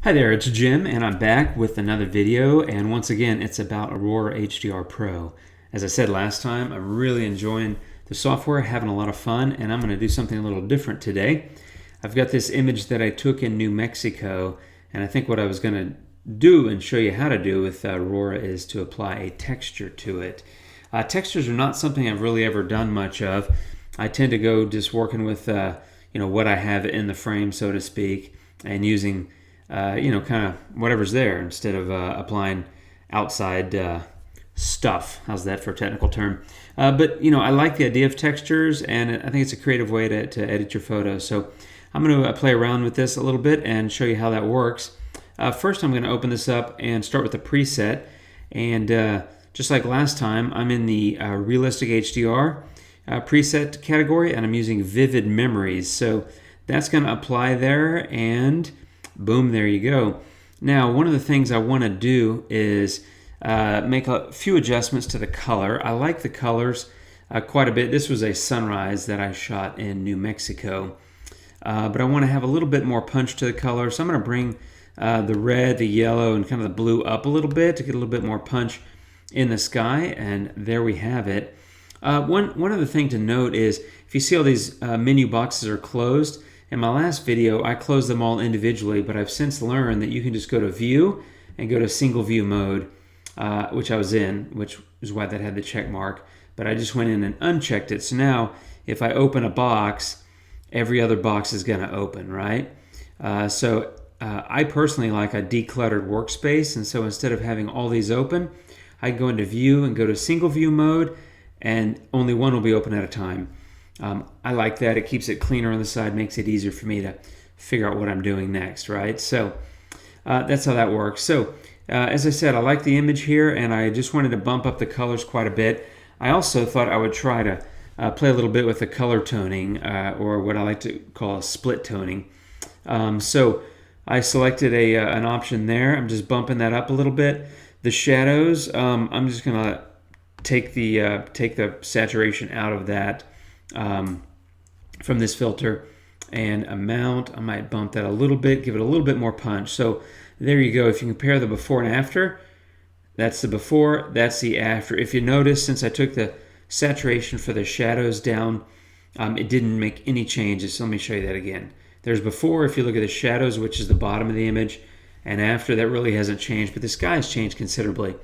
Hi there, it's Jim, and I'm back with another video, and once again, it's about Aurora HDR Pro. As I said last time, I'm really enjoying the software, having a lot of fun, and I'm going to do something a little different today. I've got this image that I took in New Mexico, and I think what I was going to do and show you how to do with Aurora is to apply a texture to it. Textures are not something I've really ever done much of. I tend to go just working with what I have in the frame, so to speak, and using kind of whatever's there instead of applying outside stuff. How's that for a technical term? But I like the idea of textures, and I think it's a creative way to edit your photos. So I'm going to play around with this a little bit and show you how that works. First, I'm going to open this up and start with the preset. And just like last time, I'm in the Realistic HDR preset category, and I'm using Vivid Memories. So that's going to apply there, and boom, there you go. Now, one of the things I want to do is make a few adjustments to the color. I like the colors quite a bit. This was a sunrise that I shot in New Mexico. But I want to have a little bit more punch to the color. So I'm going to bring the red, the yellow, and kind of the blue up a little bit to get a little bit more punch in the sky. And there we have it. One other thing to note is if you see all these menu boxes are closed, in my last video, I closed them all individually, but I've since learned that you can just go to View and go to Single View Mode, which I was in, which is why that had the check mark. But I just went in and unchecked it. So now, if I open a box, every other box is going to open, right? I personally like a decluttered workspace, and so instead of having all these open, I go into View and go to Single View Mode, and only one will be open at a time. I like that. It keeps it cleaner on the side, makes it easier for me to figure out what I'm doing next, right? So that's how that works. So as I said, I like the image here, and I just wanted to bump up the colors quite a bit. I also thought I would try to play a little bit with the color toning, or what I like to call a split toning. So I selected an option there. I'm just bumping that up a little bit. The shadows, I'm just going to take the saturation out of that from this filter, and amount, I might bump that a little bit, give it a little bit more punch. So there you go. If you compare the before and after, that's the before, that's the after. If you notice, since I took the saturation for the shadows down, it didn't make any changes. So let me show you that again. There's before, if you look at the shadows, which is the bottom of the image, and after, that really hasn't changed, but the sky has changed considerably.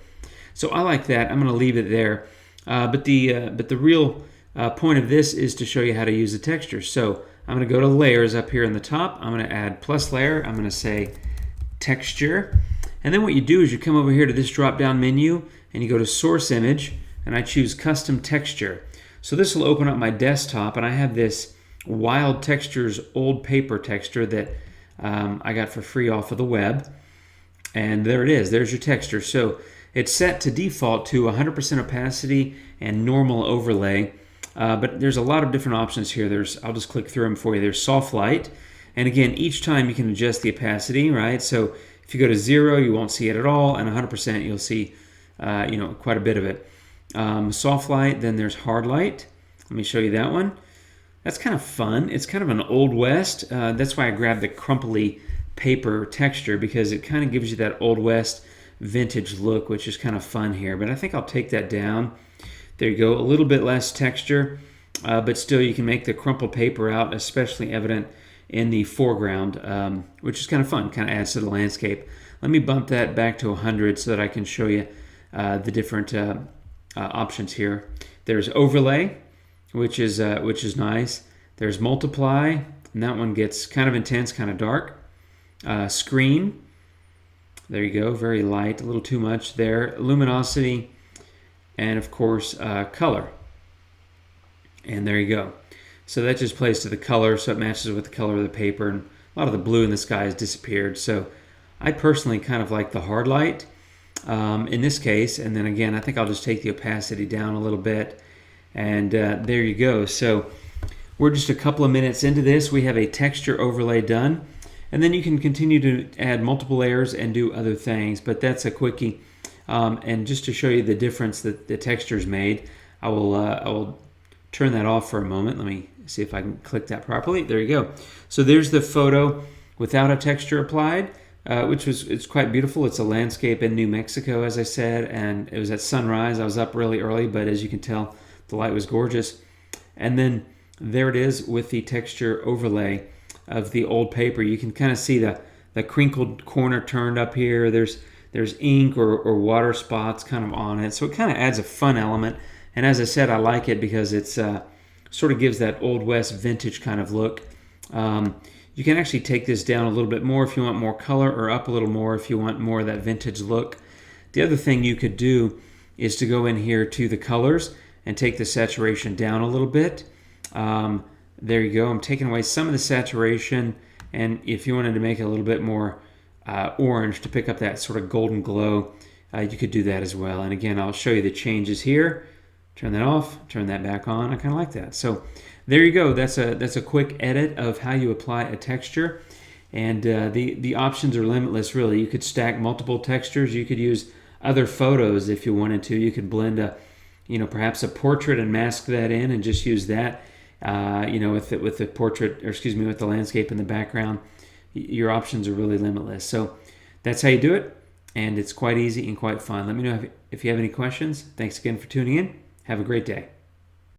So I like that. I'm going to leave it there. But the real point of this is to show you how to use the texture. So I'm going to go to layers up here in the top. I'm going to add plus layer. I'm going to say texture. And then what you do is you come over here to this drop down menu and you go to source image, and I choose custom texture. So this will open up my desktop, and I have this Wild Textures old paper texture that I got for free off of the web. And there it is. There's your texture. So it's set to default to 100% opacity and normal overlay. But there's a lot of different options here. I'll just click through them for you. There's soft light, and again, each time you can adjust the opacity, right? So if you go to 0, you won't see it at all, and 100%, you'll see, quite a bit of it. Soft light. Then there's hard light. Let me show you that one. That's kind of fun. It's kind of an Old West. That's why I grabbed the crumply paper texture, because it kind of gives you that Old West vintage look, which is kind of fun here. But I think I'll take that down. There you go, a little bit less texture, but still you can make the crumpled paper out especially evident in the foreground, which is kind of fun, kind of adds to the landscape. Let me bump that back to 100 so that I can show you the different options here. There's overlay, which is nice. There's multiply, and that one gets kind of intense, kind of dark. Screen, there you go, very light, a little too much there. Luminosity, and of course color, and there you go. So that just plays to the color, so it matches with the color of the paper, and a lot of the blue in the sky has disappeared. So I personally kind of like the hard light in this case, and then again I think I'll just take the opacity down a little bit, and there you go. So we're just a couple of minutes into this. We have a texture overlay done, and then you can continue to add multiple layers and do other things, but that's a quickie. And just to show you the difference that the texture's made, I will turn that off for a moment. Let me see if I can click that properly. There you go. So there's the photo without a texture applied. it's quite beautiful. It's a landscape in New Mexico, as I said, and it was at sunrise. I was up really early, but as you can tell, the light was gorgeous. And then there it is with the texture overlay of the old paper. You can kind of see the crinkled corner turned up here. There's ink or water spots kind of on it, so it kind of adds a fun element. And as I said, I like it because it's sort of gives that Old West vintage kind of look. You can actually take this down a little bit more if you want more color, or up a little more if you want more of that vintage look. The other thing you could do is to go in here to the colors and take the saturation down a little bit. There you go. I'm taking away some of the saturation, and if you wanted to make it a little bit more orange to pick up that sort of golden glow, you could do that as well. And again, I'll show you the changes here. Turn that off, turn that back on. I kind of like that. So there you go. That's a quick edit of how you apply a texture. And the options are limitless, really. You could stack multiple textures. You could use other photos if you wanted to. You could blend perhaps a portrait and mask that in and just use that, with the portrait, or excuse me, with the landscape in the background. Your options are really limitless. So that's how you do it. And it's quite easy and quite fun. Let me know if you have any questions. Thanks again for tuning in. Have a great day.